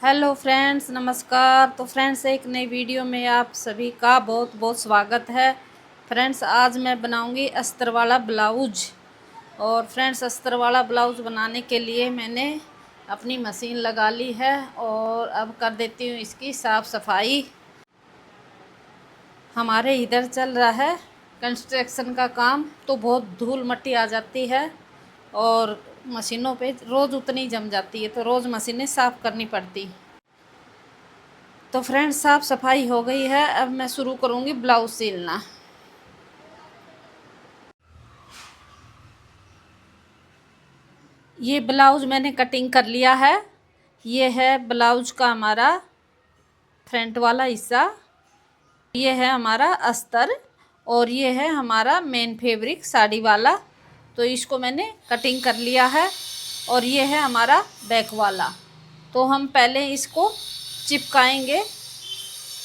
Hello friends, नमस्कार। तो friends, एक नई वीडियो में आप सभी का बहुत बहुत स्वागत है। फ्रेंड्स, आज मैं बनाऊंगी अस्तर वाला ब्लाउज। और फ्रेंड्स, अस्तर वाला ब्लाउज बनाने के लिए मैंने अपनी मशीन लगा ली है और अब कर देती हूँ इसकी साफ़ सफाई। हमारे इधर चल रहा है कंस्ट्रक्शन का काम, तो बहुत धूल मट्टी आ जाती है और मशीनों पे रोज़ उतनी जम जाती है, तो रोज़ मशीनें साफ़ करनी पड़ती। तो फ्रेंड्स, साफ़ सफाई हो गई है। अब मैं शुरू करूँगी ब्लाउज सिलना। ये ब्लाउज मैंने कटिंग कर लिया है। ये है ब्लाउज का हमारा फ्रंट वाला हिस्सा, ये है हमारा अस्तर और ये है हमारा मेन फैब्रिक साड़ी वाला। तो इसको मैंने कटिंग कर लिया है और ये है हमारा बैक वाला। तो हम पहले इसको चिपकाएंगे,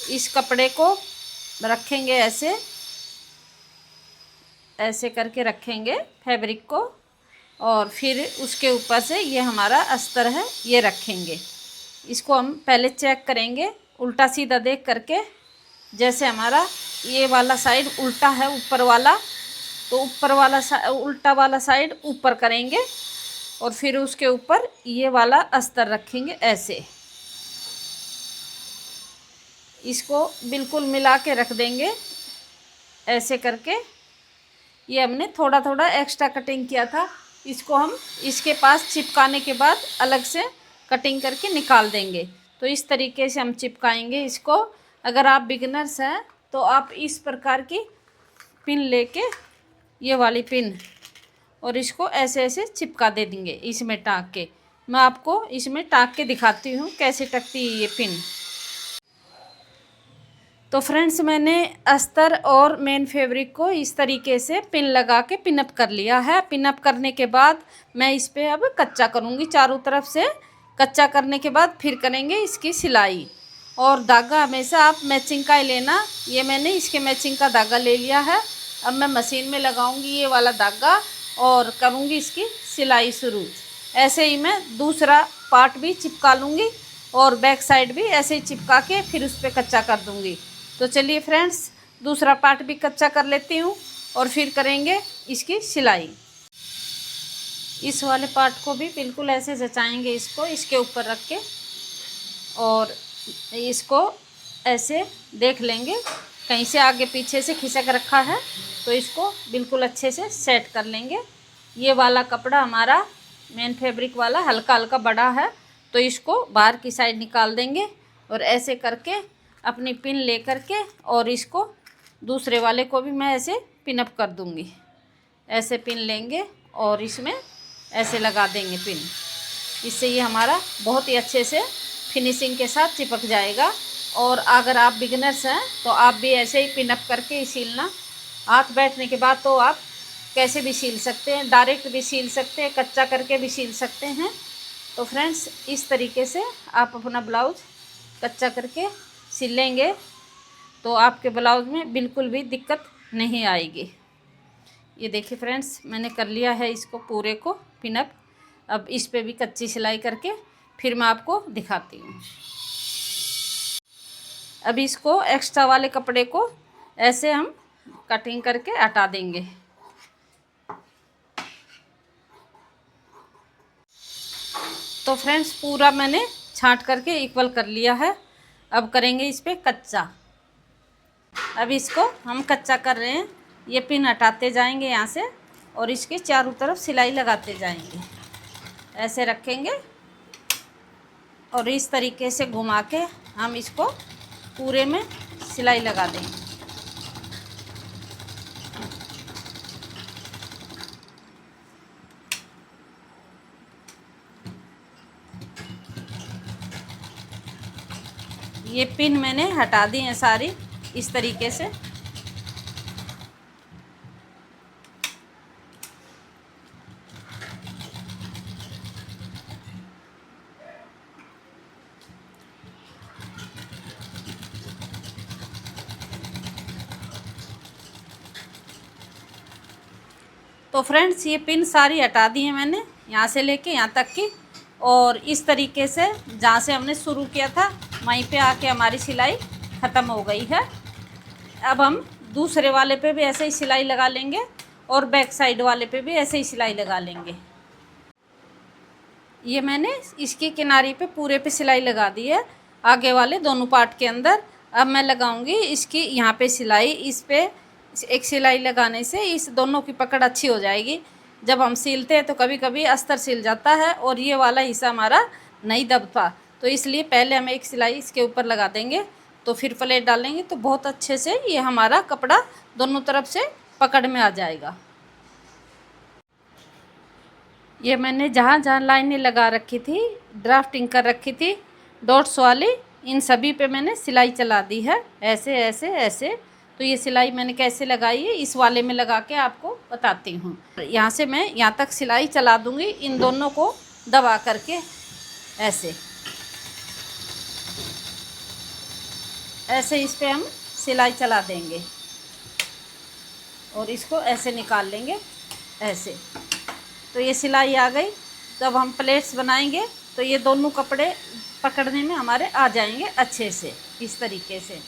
इस कपड़े को रखेंगे ऐसे ऐसे करके रखेंगे फैब्रिक को, और फिर उसके ऊपर से ये हमारा अस्तर है ये रखेंगे। इसको हम पहले चेक करेंगे उल्टा सीधा देख करके। जैसे हमारा ये वाला साइड उल्टा है ऊपर वाला, तो ऊपर वाला उल्टा वाला साइड ऊपर करेंगे और फिर उसके ऊपर ये वाला अस्तर रखेंगे ऐसे। इसको बिल्कुल मिला के रख देंगे ऐसे करके। ये हमने थोड़ा थोड़ा एक्स्ट्रा कटिंग किया था, इसको हम इसके पास चिपकाने के बाद अलग से कटिंग करके निकाल देंगे। तो इस तरीके से हम चिपकाएंगे इसको। अगर आप बिगिनर्स हैं तो आप इस प्रकार की पिन लेके, ये वाली पिन, और इसको ऐसे ऐसे चिपका दे देंगे इसमें टाँक के। मैं आपको इसमें टाँक के दिखाती हूँ कैसे टकती है ये पिन। तो फ्रेंड्स, मैंने अस्तर और मेन फैब्रिक को इस तरीके से पिन लगा के पिनअप कर लिया है। पिनअप करने के बाद मैं इस पर अब कच्चा करूँगी। चारों तरफ से कच्चा करने के बाद फिर करेंगे इसकी सिलाई। और धागा हमेशा आप मैचिंग का ही लेना। ये मैंने इसके मैचिंग का धागा ले लिया है। अब मैं मशीन में लगाऊंगी ये वाला धागा और करूँगी इसकी सिलाई शुरू। ऐसे ही मैं दूसरा पार्ट भी चिपका लूँगी और बैक साइड भी ऐसे ही चिपका के फिर उस पर कच्चा कर दूँगी। तो चलिए फ्रेंड्स, दूसरा पार्ट भी कच्चा कर लेती हूँ और फिर करेंगे इसकी सिलाई। इस वाले पार्ट को भी बिल्कुल ऐसे जचाएंगे इसको इसके ऊपर रख के, और इसको ऐसे देख लेंगे कहीं से आगे पीछे से खिसक रखा है, तो इसको बिल्कुल अच्छे से सेट कर लेंगे। ये वाला कपड़ा हमारा मेन फैब्रिक वाला हल्का हल्का बड़ा है, तो इसको बाहर की साइड निकाल देंगे और ऐसे करके अपनी पिन ले करके, और इसको दूसरे वाले को भी मैं ऐसे पिनअप कर दूंगी। ऐसे पिन लेंगे और इसमें ऐसे लगा देंगे पिन। इससे ये हमारा बहुत ही अच्छे से फिनिशिंग के साथ चिपक जाएगा। और अगर आप बिगिनर्स हैं तो आप भी ऐसे ही पिनअप करके ही सिलना। हाथ बैठने के बाद तो आप कैसे भी सिल सकते हैं, डायरेक्ट भी सिल सकते हैं, कच्चा करके भी सिल सकते हैं। तो फ्रेंड्स, इस तरीके से आप अपना ब्लाउज कच्चा करके सिल लेंगे तो आपके ब्लाउज में बिल्कुल भी दिक्कत नहीं आएगी। ये देखिए फ्रेंड्स, मैंने कर लिया है इसको पूरे को पिनअप। अब इस पे भी कच्ची सिलाई करके फिर मैं आपको दिखाती हूँ। अब इसको एक्स्ट्रा वाले कपड़े को ऐसे हम कटिंग करके हटा देंगे। तो फ्रेंड्स, पूरा मैंने छांट करके इक्वल कर लिया है। अब करेंगे इस पे कच्चा। अब इसको हम कच्चा कर रहे हैं। ये पिन हटाते जाएंगे यहाँ से और इसके चारों तरफ सिलाई लगाते जाएंगे। ऐसे रखेंगे और इस तरीके से घुमा के हम इसको पूरे में सिलाई लगा देंगे। ये पिन मैंने हटा दी है सारी इस तरीके से। तो फ्रेंड्स, ये पिन सारी हटा दी है मैंने, यहाँ से लेके यहाँ तक की। और इस तरीके से जहाँ से हमने शुरू किया था वहीं पे आके हमारी सिलाई ख़त्म हो गई है। अब हम दूसरे वाले पे भी ऐसे ही सिलाई लगा लेंगे और बैक साइड वाले पे भी ऐसे ही सिलाई लगा लेंगे। ये मैंने इसकी किनारी पे पूरे पे सिलाई लगा दी है, आगे वाले दोनों पार्ट के अंदर। अब मैं लगाऊंगी इसकी यहाँ पे सिलाई। इस पे एक सिलाई लगाने से इस दोनों की पकड़ अच्छी हो जाएगी। जब हम सिलते हैं तो कभी कभी अस्तर सिल जाता है और ये वाला हिस्सा हमारा नहीं दबता, तो इसलिए पहले हम एक सिलाई इसके ऊपर लगा देंगे, तो फिर प्लेट डालेंगे तो बहुत अच्छे से ये हमारा कपड़ा दोनों तरफ से पकड़ में आ जाएगा। ये मैंने जहाँ जहाँ लाइनें लगा रखी थी, ड्राफ्टिंग कर रखी थी डॉट्स वाली, इन सभी पे मैंने सिलाई चला दी है, ऐसे ऐसे ऐसे। तो ये सिलाई मैंने कैसे लगाई है इस वाले में लगा के आपको बताती हूँ। यहाँ से मैं यहाँ तक सिलाई चला दूँगी, इन दोनों को दबा करके ऐसे ऐसे इस पे हम सिलाई चला देंगे और इसको ऐसे निकाल लेंगे ऐसे। तो ये सिलाई आ गई। तो अब हम प्लेट्स बनाएंगे तो ये दोनों कपड़े पकड़ने में हमारे आ जाएंगे अच्छे से इस तरीके से।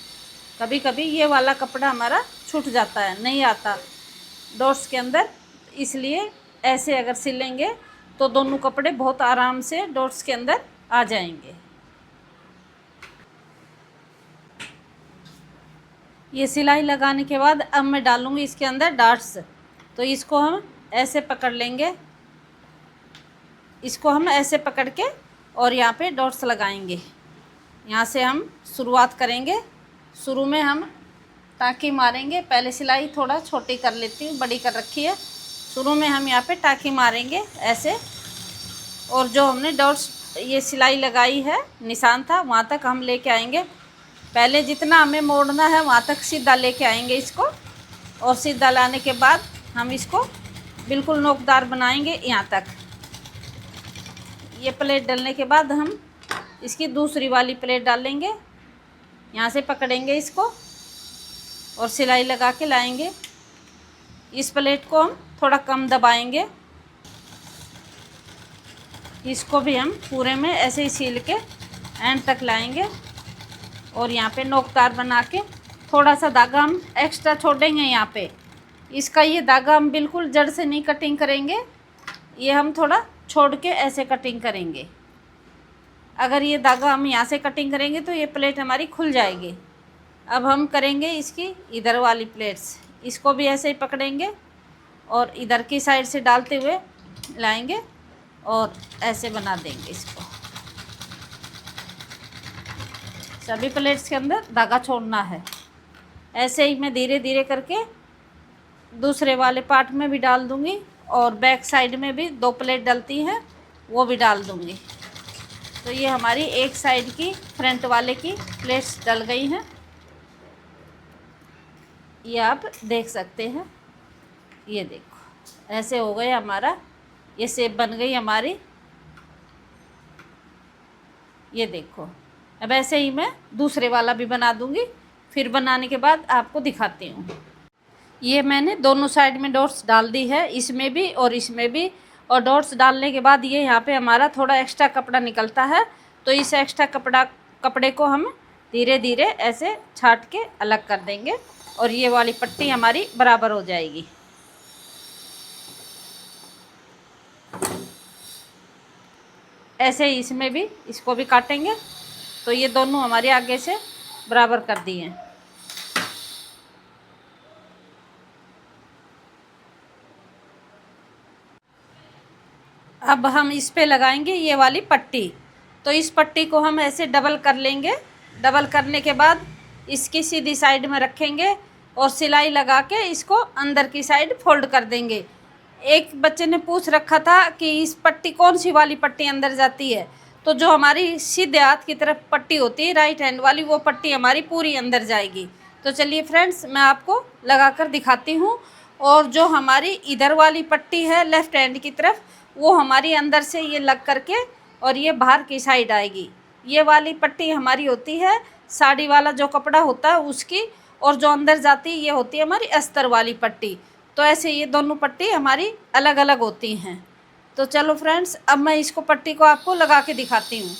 कभी कभी ये वाला कपड़ा हमारा छूट जाता है, नहीं आता डॉट्स के अंदर, इसलिए ऐसे अगर सिलेंगे तो दोनों कपड़े बहुत आराम से डॉट्स के अंदर आ जाएंगे। ये सिलाई लगाने के बाद अब मैं डालूँगी इसके अंदर डॉट्स। तो इसको हम ऐसे पकड़ लेंगे, इसको हम ऐसे पकड़ के और यहाँ पे डॉट्स लगाएंगे। यहाँ से हम शुरुआत करेंगे। शुरू में हम टाँकी मारेंगे, पहले सिलाई थोड़ा छोटी कर लेती हूँ, बड़ी कर रखी है। शुरू में हम यहाँ पे टाँकी मारेंगे ऐसे, और जो हमने डॉट्स ये सिलाई लगाई है निशान था वहाँ तक हम लेके आएंगे। पहले जितना हमें मोड़ना है वहाँ तक सीधा लेके आएंगे इसको, और सीधा लाने के बाद हम इसको बिल्कुल नोकदार बनाएंगे यहाँ तक। ये प्लेट डालने के बाद हम इसकी दूसरी वाली प्लेट डालेंगे, यहाँ से पकड़ेंगे इसको और सिलाई लगा के लाएंगे। इस प्लेट को हम थोड़ा कम दबाएंगे, इसको भी हम पूरे में ऐसे ही सील के एंड तक लाएंगे और यहाँ पे नोकदार बना के थोड़ा सा धागा हम एक्स्ट्रा छोड़ेंगे यहाँ पे। इसका ये धागा हम बिल्कुल जड़ से नहीं कटिंग करेंगे, ये हम थोड़ा छोड़ के ऐसे कटिंग करेंगे। अगर ये धागा हम यहाँ से कटिंग करेंगे तो ये प्लेट हमारी खुल जाएगी। अब हम करेंगे इसकी इधर वाली प्लेट्स, इसको भी ऐसे ही पकड़ेंगे और इधर की साइड से डालते हुए लाएंगे और ऐसे बना देंगे इसको। सभी प्लेट्स के अंदर धागा छोड़ना है। ऐसे ही मैं धीरे धीरे करके दूसरे वाले पार्ट में भी डाल दूँगी और बैक साइड में भी 2 प्लेट डलती हैं वो भी डाल दूँगी। तो ये हमारी एक साइड की फ्रंट वाले की प्लेट्स डल गई हैं, ये आप देख सकते हैं। ये देखो ऐसे हो गए हमारा, ये शेप बन गई हमारी। ये देखो अब ऐसे ही मैं दूसरे वाला भी बना दूंगी, फिर बनाने के बाद आपको दिखाती हूँ। ये मैंने दोनों साइड में डॉट्स डाल दी है, इसमें भी और इसमें भी। और डॉट्स डालने के बाद ये यहाँ पे हमारा थोड़ा एक्स्ट्रा कपड़ा निकलता है, तो इस एक्स्ट्रा कपड़े को हम धीरे धीरे ऐसे छाट के अलग कर देंगे और ये वाली पट्टी हमारी बराबर हो जाएगी। ऐसे ही इसमें भी, इसको भी काटेंगे तो ये दोनों हमारे आगे से बराबर कर दिए हैं। अब हम इस पे लगाएंगे ये वाली पट्टी। तो इस पट्टी को हम ऐसे डबल कर लेंगे। डबल करने के बाद इसकी सीधी साइड में रखेंगे और सिलाई लगा के इसको अंदर की साइड फोल्ड कर देंगे। एक बच्चे ने पूछ रखा था कि इस पट्टी कौन सी वाली पट्टी अंदर जाती है, तो जो हमारी सीधे हाथ की तरफ पट्टी होती है राइट हैंड वाली, वो पट्टी हमारी पूरी अंदर जाएगी। तो चलिए फ्रेंड्स मैं आपको लगा कर दिखाती हूँ। और जो हमारी इधर वाली पट्टी है लेफ़्ट हैंड की तरफ, वो हमारी अंदर से ये लग करके और ये बाहर की साइड आएगी। ये वाली पट्टी हमारी होती है साड़ी वाला जो कपड़ा होता है उसकी, और जो अंदर जाती है ये होती है हमारी अस्तर वाली पट्टी। तो ऐसे ये दोनों पट्टी हमारी अलग अलग होती हैं। तो चलो फ्रेंड्स, अब मैं इसको पट्टी को आपको लगा के दिखाती हूँ।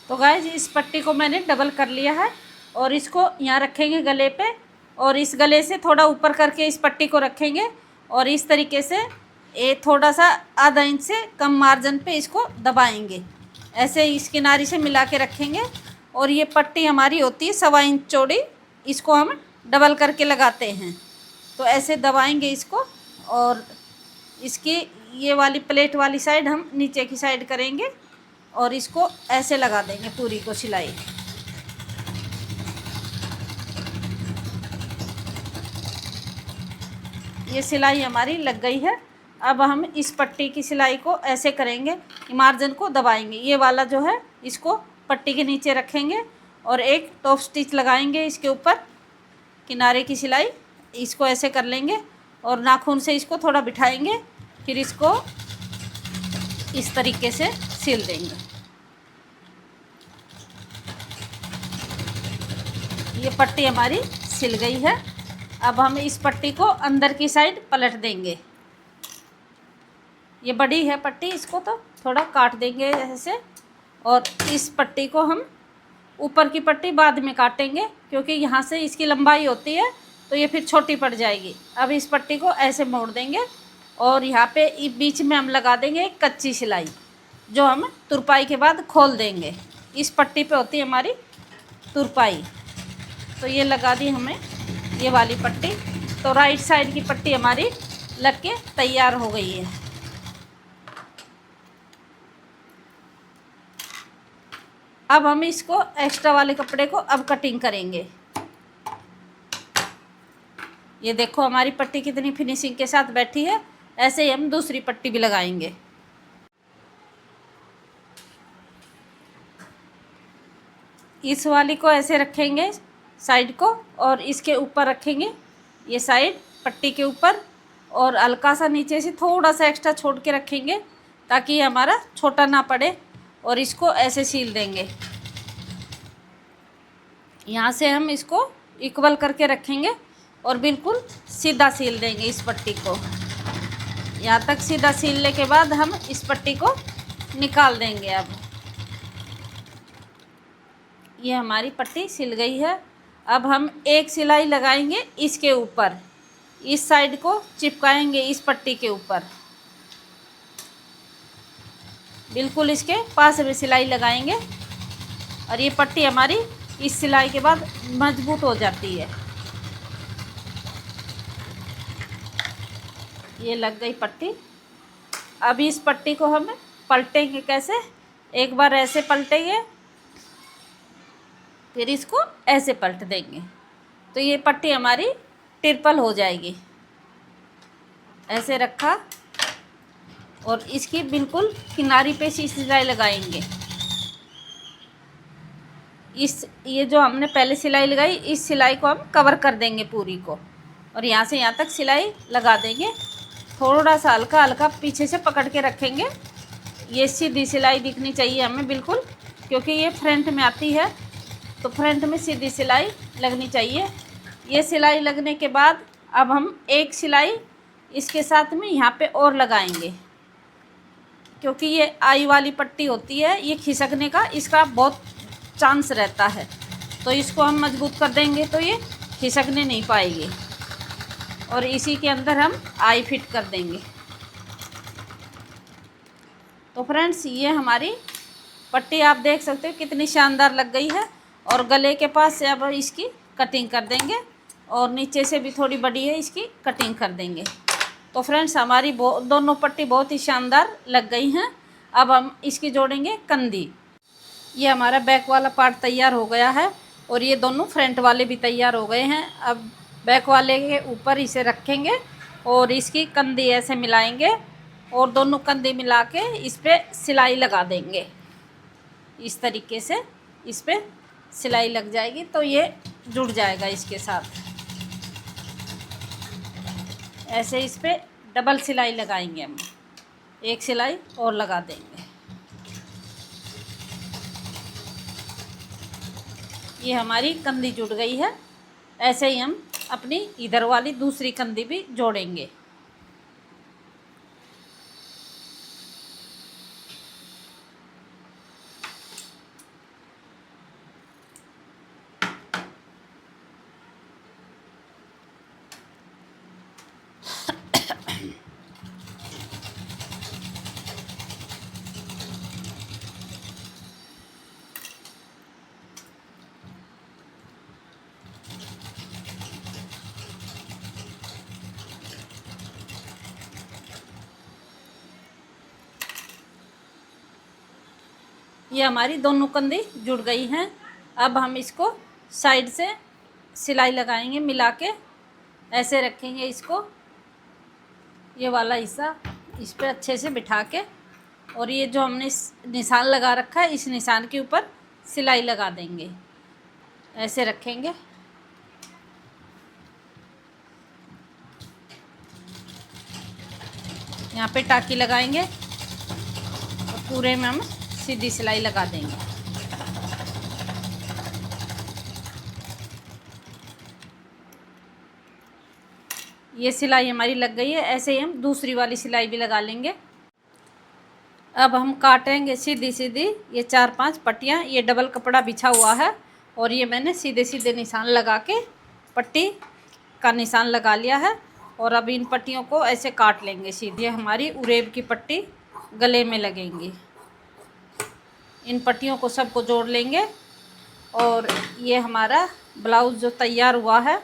तो गाइस, इस पट्टी को मैंने डबल कर लिया है और इसको यहाँ रखेंगे गले पे, और इस गले से थोड़ा ऊपर करके इस पट्टी को रखेंगे और इस तरीके से ये थोड़ा सा आधा इंच से कम मार्जिन पे इसको दबाएंगे। ऐसे इस किनारी से मिला के रखेंगे और ये पट्टी हमारी होती है 1.25 इंच चौड़ी, इसको हम डबल करके लगाते हैं। तो ऐसे दबाएंगे इसको और इसकी ये वाली प्लेट वाली साइड हम नीचे की साइड करेंगे और इसको ऐसे लगा देंगे पूरी को सिलाई। ये सिलाई हमारी लग गई है। अब हम इस पट्टी की सिलाई को ऐसे करेंगे, मार्जिन को दबाएंगे। ये वाला जो है इसको पट्टी के नीचे रखेंगे और एक टॉप स्टिच लगाएंगे इसके ऊपर, किनारे की सिलाई इसको ऐसे कर लेंगे और नाखून से इसको थोड़ा बिठाएंगे, फिर इसको इस तरीके से सिल देंगे। ये पट्टी हमारी सिल गई है। अब हम इस पट्टी को अंदर की साइड पलट देंगे। ये बड़ी है पट्टी, इसको तो थोड़ा काट देंगे ऐसे, और इस पट्टी को हम ऊपर की पट्टी बाद में काटेंगे क्योंकि यहाँ से इसकी लंबाई होती है तो ये फिर छोटी पड़ जाएगी। अब इस पट्टी को ऐसे मोड़ देंगे और यहाँ पे बीच में हम लगा देंगे एक कच्ची सिलाई, जो हम तुरपाई के बाद खोल देंगे। इस पट्टी पे होती है हमारी तुरपाई। तो ये लगा दी हमें ये वाली पट्टी। तो राइट साइड की पट्टी हमारी लग के तैयार हो गई है। अब हम इसको एक्स्ट्रा वाले कपड़े को अब कटिंग करेंगे। ये देखो हमारी पट्टी कितनी फिनिशिंग के साथ बैठी है। ऐसे ही हम दूसरी पट्टी भी लगाएंगे। इस वाली को ऐसे रखेंगे साइड को और इसके ऊपर रखेंगे ये साइड पट्टी के ऊपर, और हल्का सा नीचे से थोड़ा सा एक्स्ट्रा छोड़ के रखेंगे ताकि ये हमारा छोटा ना पड़े, और इसको ऐसे सील देंगे। यहाँ से हम इसको इक्वल करके रखेंगे और बिल्कुल सीधा सील देंगे इस पट्टी को। यहाँ तक सीधा सीलने के बाद हम इस पट्टी को निकाल देंगे। अब ये हमारी पट्टी सिल गई है। अब हम एक सिलाई लगाएंगे इसके ऊपर, इस साइड को चिपकाएंगे इस पट्टी के ऊपर, बिल्कुल इसके पास में सिलाई लगाएंगे और ये पट्टी हमारी इस सिलाई के बाद मजबूत हो जाती है। ये लग गई पट्टी। अब इस पट्टी को हम पलटेंगे कैसे, एक बार ऐसे पलटेंगे फिर इसको ऐसे पलट देंगे तो ये पट्टी हमारी ट्रिपल हो जाएगी। ऐसे रखा और इसकी बिल्कुल किनारी पे सिलाई लगाएंगे। ये जो हमने पहले सिलाई लगाई, इस सिलाई को हम कवर कर देंगे पूरी को, और यहाँ से यहाँ तक सिलाई लगा देंगे। थोड़ा सा हल्का हल्का पीछे से पकड़ के रखेंगे। ये सीधी सिलाई दिखनी चाहिए हमें बिल्कुल, क्योंकि ये फ्रंट में आती है तो फ्रंट में सीधी सिलाई लगनी चाहिए। ये सिलाई लगने के बाद अब हम एक सिलाई इसके साथ में यहाँ पे और लगाएंगे, क्योंकि ये आई वाली पट्टी होती है, ये खिसकने का इसका बहुत चांस रहता है। तो इसको हम मजबूत कर देंगे तो ये खिसकने नहीं पाएगी, और इसी के अंदर हम आई फिट कर देंगे। तो फ्रेंड्स, ये हमारी पट्टी आप देख सकते हो कितनी शानदार लग गई है, और गले के पास से अब इसकी कटिंग कर देंगे, और नीचे से भी थोड़ी बड़ी है इसकी कटिंग कर देंगे। तो फ्रेंड्स, हमारी दोनों पट्टी बहुत ही शानदार लग गई हैं। अब हम इसकी जोड़ेंगे कंधी। ये हमारा बैक वाला पार्ट तैयार हो गया है और ये दोनों फ्रंट वाले भी तैयार हो गए हैं। अब बैक वाले के ऊपर इसे रखेंगे और इसकी कंधी ऐसे मिलाएंगे और दोनों कंधी मिला के इस पर सिलाई लगा देंगे। इस तरीके से इस पर सिलाई लग जाएगी तो ये जुड़ जाएगा इसके साथ। ऐसे इस पर डबल सिलाई लगाएंगे हम, एक सिलाई और लगा देंगे। ये हमारी कंधी जुड़ गई है। ऐसे ही हम अपनी इधर वाली दूसरी कंधी भी जोड़ेंगे। ये हमारी दोनों कंधी जुड़ गई हैं। अब हम इसको साइड से सिलाई लगाएंगे, मिला के ऐसे रखेंगे इसको, ये वाला हिस्सा इस पे अच्छे से बिठा के, और ये जो हमने निशान लगा रखा है इस निशान के ऊपर सिलाई लगा देंगे। ऐसे रखेंगे, यहाँ पे टाकी लगाएंगे और पूरे में हम सीधी सिलाई लगा देंगे। ये सिलाई हमारी लग गई है। ऐसे ही हम दूसरी वाली सिलाई भी लगा लेंगे। अब हम काटेंगे सीधी सीधी ये 4-5 पट्टियाँ। ये डबल कपड़ा बिछा हुआ है और ये मैंने सीधे सीधे निशान लगा के पट्टी का निशान लगा लिया है। और अब इन पट्टियों को ऐसे काट लेंगे सीधे। हमारी उरेब की पट्टी गले में लगेंगी। इन पट्टियों को सबको जोड़ लेंगे और ये हमारा ब्लाउज़ जो तैयार हुआ है,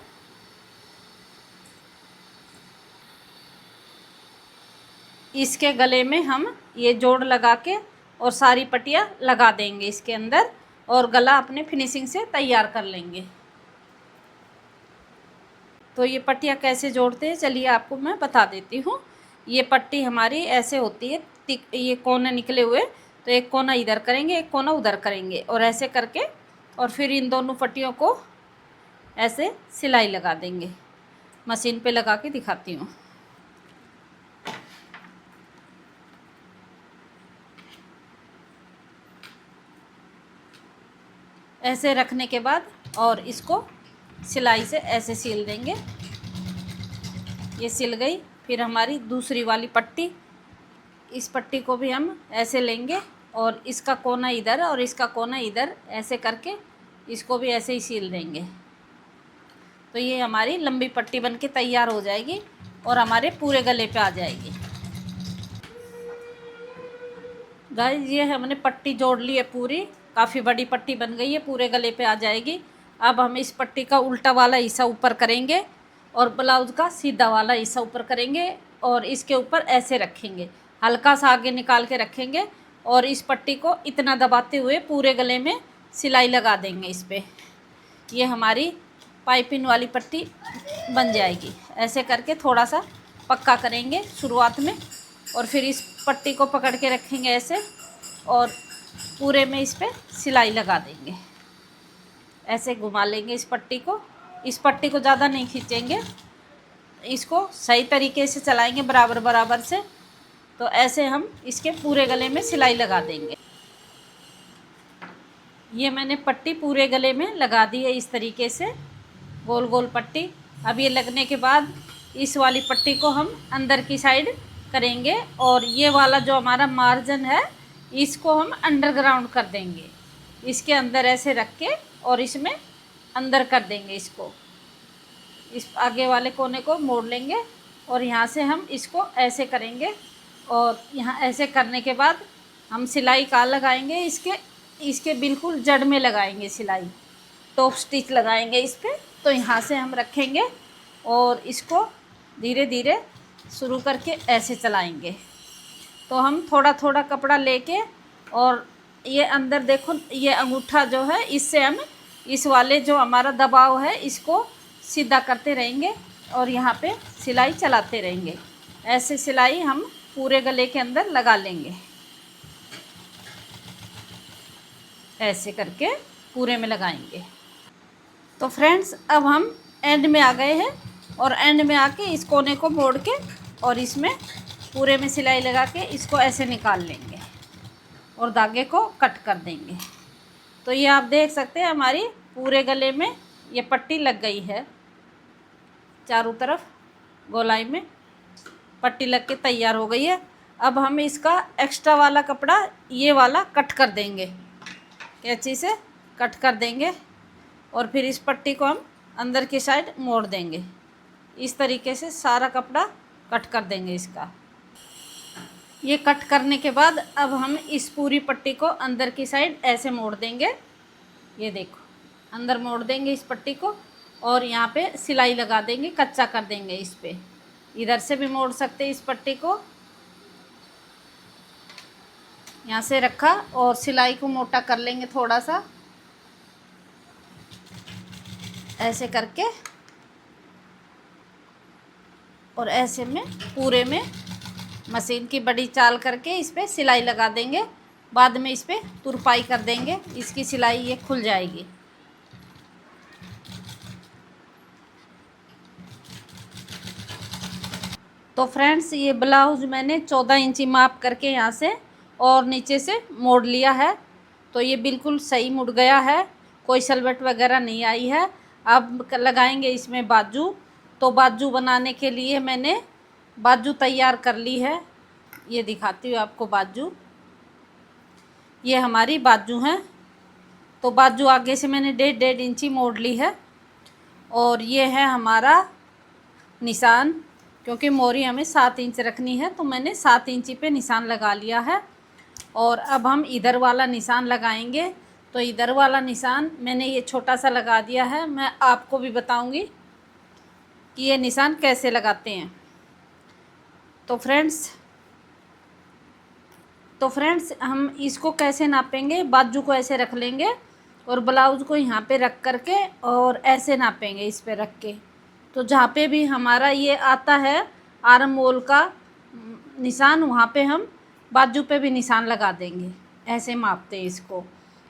इसके गले में हम ये जोड़ लगा के और सारी पट्टियाँ लगा देंगे इसके अंदर, और गला अपने फिनिशिंग से तैयार कर लेंगे। तो ये पट्टियाँ कैसे जोड़ते हैं चलिए आपको मैं बता देती हूँ। ये पट्टी हमारी ऐसे होती है, ये कोने निकले हुए, तो एक कोना इधर करेंगे, एक कोना उधर करेंगे, और ऐसे करके और फिर इन दोनों पट्टियों को ऐसे सिलाई लगा देंगे। मशीन पे लगा के दिखाती हूँ। ऐसे रखने के बाद और इसको सिलाई से ऐसे सिल देंगे। ये सिल गई। फिर हमारी दूसरी वाली पट्टी, इस पट्टी को भी हम ऐसे लेंगे और इसका कोना इधर और इसका कोना इधर, ऐसे करके इसको भी ऐसे ही सिल देंगे। तो ये हमारी लंबी पट्टी बनके तैयार हो जाएगी और हमारे पूरे गले पे आ जाएगी। गाइस ये हमने पट्टी जोड़ ली है पूरी, काफ़ी बड़ी पट्टी बन गई है, पूरे गले पे आ जाएगी। अब हम इस पट्टी का उल्टा वाला हिस्सा ऊपर करेंगे और ब्लाउज़ का सीधा वाला हिस्सा ऊपर करेंगे और इसके ऊपर ऐसे रखेंगे, हल्का सा आगे निकाल के रखेंगे और इस पट्टी को इतना दबाते हुए पूरे गले में सिलाई लगा देंगे इस पर। ये हमारी पाइपिंग वाली पट्टी बन जाएगी। ऐसे करके थोड़ा सा पक्का करेंगे शुरुआत में और फिर इस पट्टी को पकड़ के रखेंगे ऐसे और पूरे में इस पर सिलाई लगा देंगे। ऐसे घुमा लेंगे इस पट्टी को। इस पट्टी को ज़्यादा नहीं खींचेंगे, इसको सही तरीके से चलाएंगे बराबर बराबर से। तो ऐसे हम इसके पूरे गले में सिलाई लगा देंगे। ये मैंने पट्टी पूरे गले में लगा दी है इस तरीके से, गोल गोल पट्टी। अब ये लगने के बाद इस वाली पट्टी को हम अंदर की साइड करेंगे और ये वाला जो हमारा मार्जिन है इसको हम अंडरग्राउंड कर देंगे। इसके अंदर ऐसे रख के और इसमें अंदर कर देंगे इसको। इस आगे वाले कोने को मोड़ लेंगे और यहाँ से हम इसको ऐसे करेंगे और यहाँ ऐसे करने के बाद हम सिलाई का लगाएंगे, इसके बिल्कुल जड़ में लगाएंगे सिलाई, टॉप स्टिच लगाएंगे इस पर। तो यहाँ से हम रखेंगे और इसको धीरे धीरे शुरू करके ऐसे चलाएंगे। तो हम थोड़ा थोड़ा कपड़ा लेके और ये अंदर देखो, ये अंगूठा जो है इससे हम इस वाले जो हमारा दबाव है इसको सीधा करते रहेंगे और यहाँ पे सिलाई चलाते रहेंगे। ऐसे सिलाई हम पूरे गले के अंदर लगा लेंगे, ऐसे करके पूरे में लगाएंगे। तो फ्रेंड्स अब हम एंड में आ गए हैं और एंड में आके इस कोने को मोड़ के और इसमें पूरे में सिलाई लगा के इसको ऐसे निकाल लेंगे और धागे को कट कर देंगे। तो ये आप देख सकते हैं हमारी पूरे गले में ये पट्टी लग गई है। चारों तरफ गोलाई में पट्टी लग के तैयार हो गई है। अब हम इसका एक्स्ट्रा वाला कपड़ा ये वाला कट कर देंगे, कैंची से कट कर देंगे और फिर इस पट्टी को हम अंदर की साइड मोड़ देंगे। इस तरीके से सारा कपड़ा कट कर देंगे इसका। ये कट करने के बाद अब हम इस पूरी पट्टी को अंदर की साइड ऐसे मोड़ देंगे। ये देखो, अंदर मोड़ देंगे इस पट्टी को और यहाँ पे सिलाई लगा देंगे, कच्चा कर देंगे इस पे। इधर से भी मोड़ सकते हैं इस पट्टी को, यहाँ से रखा और सिलाई को मोटा कर लेंगे थोड़ा सा, ऐसे करके, और ऐसे में पूरे में मशीन की बड़ी चाल करके इस पे सिलाई लगा देंगे। बाद में इस पे तुरपाई कर देंगे, इसकी सिलाई ये खुल जाएगी। तो फ्रेंड्स, ये ब्लाउज़ मैंने 14 इंची माप करके यहाँ से और नीचे से मोड़ लिया है। तो ये बिल्कुल सही मुड़ गया है, कोई सलवट वगैरह नहीं आई है। अब लगाएंगे इसमें बाजू। तो बाजू बनाने के लिए मैंने बाजू तैयार कर ली है, ये दिखाती हूँ आपको बाजू। ये हमारी बाजू हैं। तो बाजू आगे से मैंने 1.5 इंची मोड़ ली है और ये है हमारा निशान, क्योंकि मोरी हमें 7 इंच रखनी है तो मैंने 7 इंची पे निशान लगा लिया है। और अब हम इधर वाला निशान लगाएंगे। तो इधर वाला निशान मैंने ये छोटा सा लगा दिया है। मैं आपको भी बताऊंगी कि ये निशान कैसे लगाते हैं। तो फ्रेंड्स हम इसको कैसे नापेंगे, बाजू को ऐसे रख लेंगे और ब्लाउज़ को यहाँ पे रख करके और ऐसे नापेंगे इस पे रख के। तो जहाँ पे भी हमारा ये आता है आर्म होल का निशान, वहाँ पे हम बाजू पे भी निशान लगा देंगे। ऐसे मापते हैं इसको।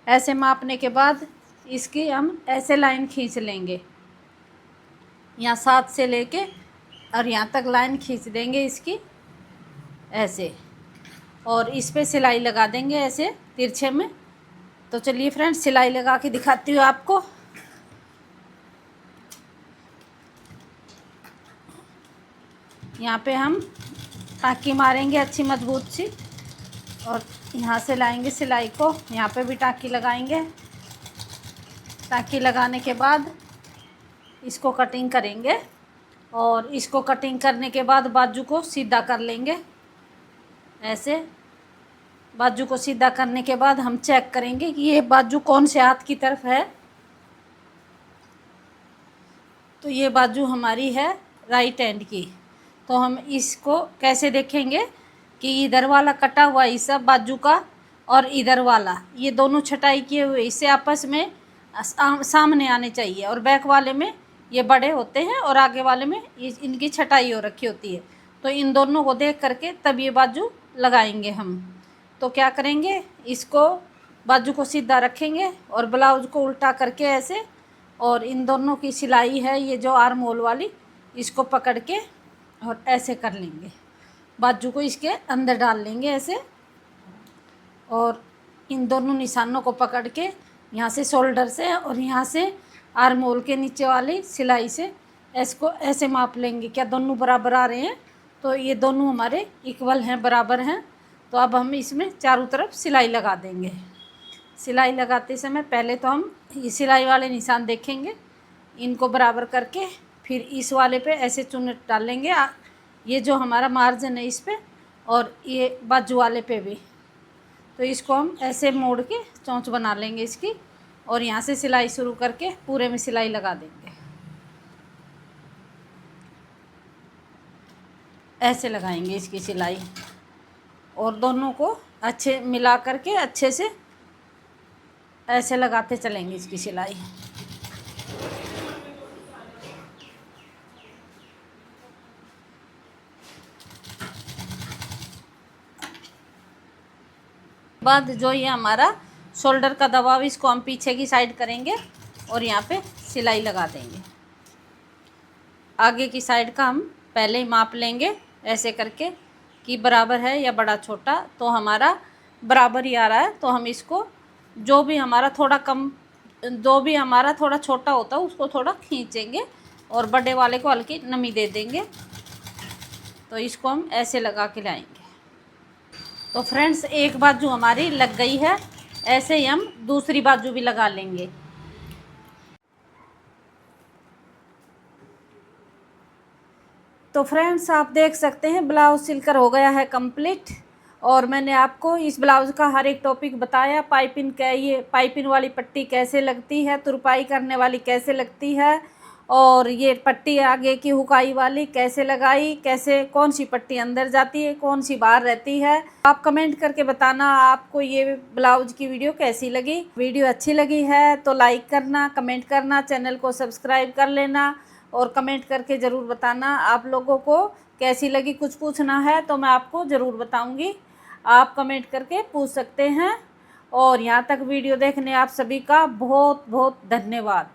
ऐसे मापने के बाद इसकी हम ऐसे लाइन खींच लेंगे, यहाँ 7 से लेके और यहाँ तक लाइन खींच देंगे इसकी ऐसे, और इस पे सिलाई लगा देंगे ऐसे तिरछे में। तो चलिए फ्रेंड्स, सिलाई लगा के दिखाती हूँ आपको। यहाँ पे हम टाँकी मारेंगे अच्छी मजबूत सी और यहाँ से लाएंगे सिलाई को, यहाँ पे भी टाँकी लगाएंगे। टाँकी लगाने के बाद इसको कटिंग करेंगे और इसको कटिंग करने के बाद बाजू को सीधा कर लेंगे ऐसे। बाजू को सीधा करने के बाद हम चेक करेंगे कि ये बाजू कौन से हाथ की तरफ है। तो ये बाजू हमारी है राइट हैंड की। तो हम इसको कैसे देखेंगे कि इधर वाला कटा हुआ हिस्सा बाजू का और इधर वाला, ये दोनों छटाई किए हुए इससे आपस में सामने आने चाहिए। और बैक वाले में ये बड़े होते हैं और आगे वाले में इनकी छटाई हो रखी होती है। तो इन दोनों को देख करके तब ये बाजू लगाएंगे हम। तो क्या करेंगे, इसको बाजू को सीधा रखेंगे और ब्लाउज को उल्टा करके ऐसे, और इन दोनों की सिलाई है ये जो आर्म होल वाली, इसको पकड़ के और ऐसे कर लेंगे। बाजू को इसके अंदर डाल लेंगे ऐसे, और इन दोनों निशानों को पकड़ के यहाँ से शोल्डर से और यहाँ से आर्म होल के नीचे वाली सिलाई से इसको ऐसे माप लेंगे क्या दोनों बराबर आ रहे हैं। तो ये दोनों हमारे इक्वल हैं, बराबर हैं। तो अब हम इसमें चारों तरफ सिलाई लगा देंगे। सिलाई लगाते समय पहले तो हम ये सिलाई वाले निशान देखेंगे, इनको बराबर करके फिर इस वाले पे ऐसे चुन्नट डालेंगे, ये जो हमारा मार्जिन है इस पे, और ये बाजू वाले पे भी। तो इसको हम ऐसे मोड़ के चोंच बना लेंगे इसकी, और यहाँ से सिलाई शुरू करके पूरे में सिलाई लगा देंगे। ऐसे लगाएंगे इसकी सिलाई, और दोनों को अच्छे मिला करके अच्छे से ऐसे लगाते चलेंगे इसकी सिलाई। बाद जो ये हमारा शोल्डर का दबाव, इसको हम पीछे की साइड करेंगे और यहाँ पे सिलाई लगा देंगे। आगे की साइड का हम पहले ही माप लेंगे ऐसे करके कि बराबर है या बड़ा छोटा। तो हमारा बराबर ही आ रहा है, तो हम इसको जो भी हमारा थोड़ा कम, जो भी हमारा थोड़ा छोटा होता है उसको थोड़ा खींचेंगे और बड़े वाले को हल्की नमी दे देंगे। तो इसको हम ऐसे लगा के लाएंगे। तो फ्रेंड्स एक बाजू हमारी लग गई है, ऐसे ही हम दूसरी बाजू भी लगा लेंगे। तो फ्रेंड्स आप देख सकते हैं ब्लाउज सिलकर हो गया है कंप्लीट। और मैंने आपको इस ब्लाउज़ का हर एक टॉपिक बताया। पाइपिंग क्या, ये पाइपिंग वाली पट्टी कैसे लगती है, तुरपाई करने वाली कैसे लगती है, और ये पट्टी आगे की हुकाई वाली कैसे लगाई, कैसे कौन सी पट्टी अंदर जाती है, कौन सी बाहर रहती है। आप कमेंट करके बताना आपको ये ब्लाउज़ की वीडियो कैसी लगी। वीडियो अच्छी लगी है तो लाइक करना, कमेंट करना, चैनल को सब्सक्राइब कर लेना और कमेंट करके ज़रूर बताना आप लोगों को कैसी लगी। कुछ पूछना है तो मैं आपको ज़रूर बताऊंगी, आप कमेंट करके पूछ सकते हैं। और यहाँ तक वीडियो देखने आप सभी का बहुत बहुत धन्यवाद।